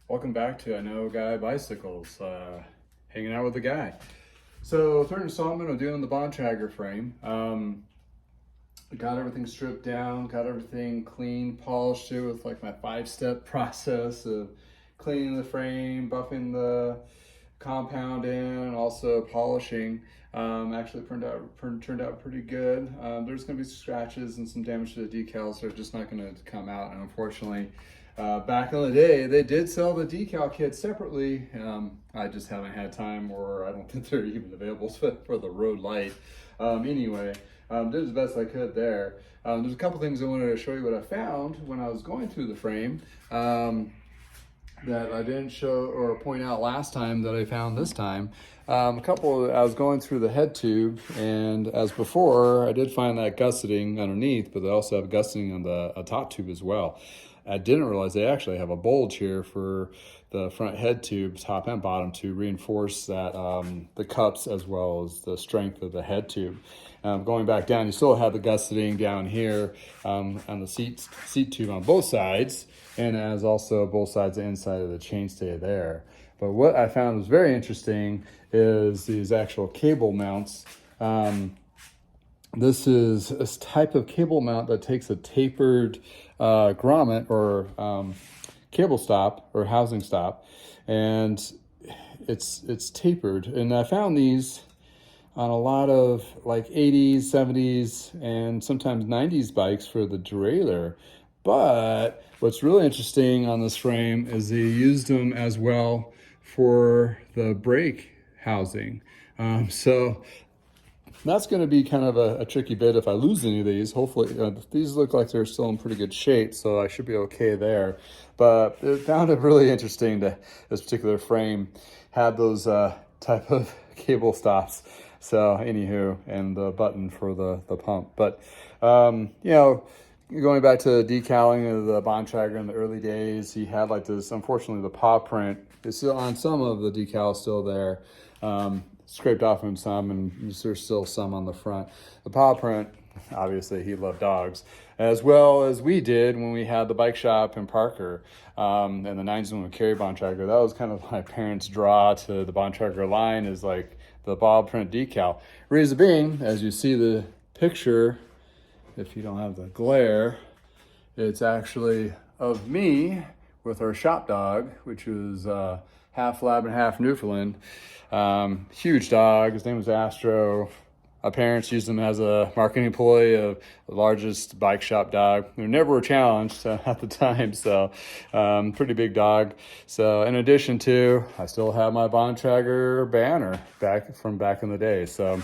Welcome back to I Know Guy Bicycles, hanging out with the guy. So third installment of doing the Bontrager frame. Got everything stripped down, got everything clean, polished it with like my 5-step process of cleaning the frame, buffing the compound in, also polishing. Actually turned out pretty good. There's going to be scratches and some damage to the decals. They're just not going to come out, and unfortunately, back in the day, they did sell the decal kit separately. I just haven't had time, or I don't think they're even available for the Road Lite. Anyway, did the best I could there. There's a couple things I wanted to show you what I found when I was going through the frame that I didn't show or point out last time that I found this time. I was going through the head tube, and as before, I did find that gusseting underneath, but they also have gusseting on the top tube as well. I didn't realize they actually have a bulge here for the front head tube, top and bottom, to reinforce that the cups as well as the strength of the head tube. Going back down, you still have the gusseting down here on the seat tube on both sides, and as also both sides the inside of the chainstay there. But what I found was very interesting is these actual cable mounts. This is a type of cable mount that takes a tapered grommet or cable stop or housing stop, and it's tapered. And I found these on a lot of like 80s, 70s, and sometimes 90s bikes for the derailleur. But what's really interesting on this frame is they used them as well for the brake housing. So that's going to be kind of a tricky bit if I lose any of these. Hopefully, these look like they're still in pretty good shape, so I should be okay there. But I found it really interesting that this particular frame had those type of cable stops. So anywho, and the button for the pump. But, going back to decaling of the Bontrager in the early days, he had like this, unfortunately, the paw print is still on some of the decals still there. Scraped off him some, and there's still some on the front. The paw print, obviously he loved dogs, as well as we did when we had the bike shop in Parker in the 90s when we carried Bontrager. That was kind of my parents' draw to the Bontrager line, is like the paw print decal. Reason being, as you see the picture, if you don't have the glare, it's actually of me with our shop dog, which was half lab and half Newfoundland. Huge dog. His name was Astro. My parents used him as a marketing ploy of the largest bike shop dog. We never were challenged at the time, so pretty big dog. So in addition to, I still have my Bontrager banner back in the day. So,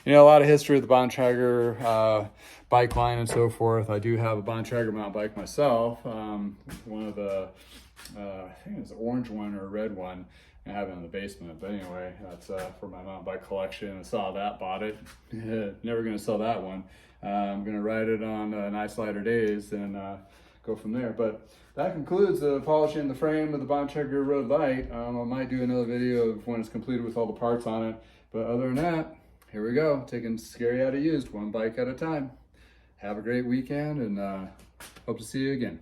a lot of history of the Bontrager bike line and so forth. I do have a Bontrager mountain bike myself. One of the, I think it was an orange one or a red one. I have it in the basement, but anyway, that's for my mountain bike collection. I saw that, bought it. Never gonna sell that one. I'm gonna ride it on nice lighter days and go from there. But that concludes the polishing the frame of the Bontrager Road Lite. I might do another video of when it's completed with all the parts on it. But other than that, here we go, taking scary out of used, one bike at a time. Have a great weekend, and hope to see you again.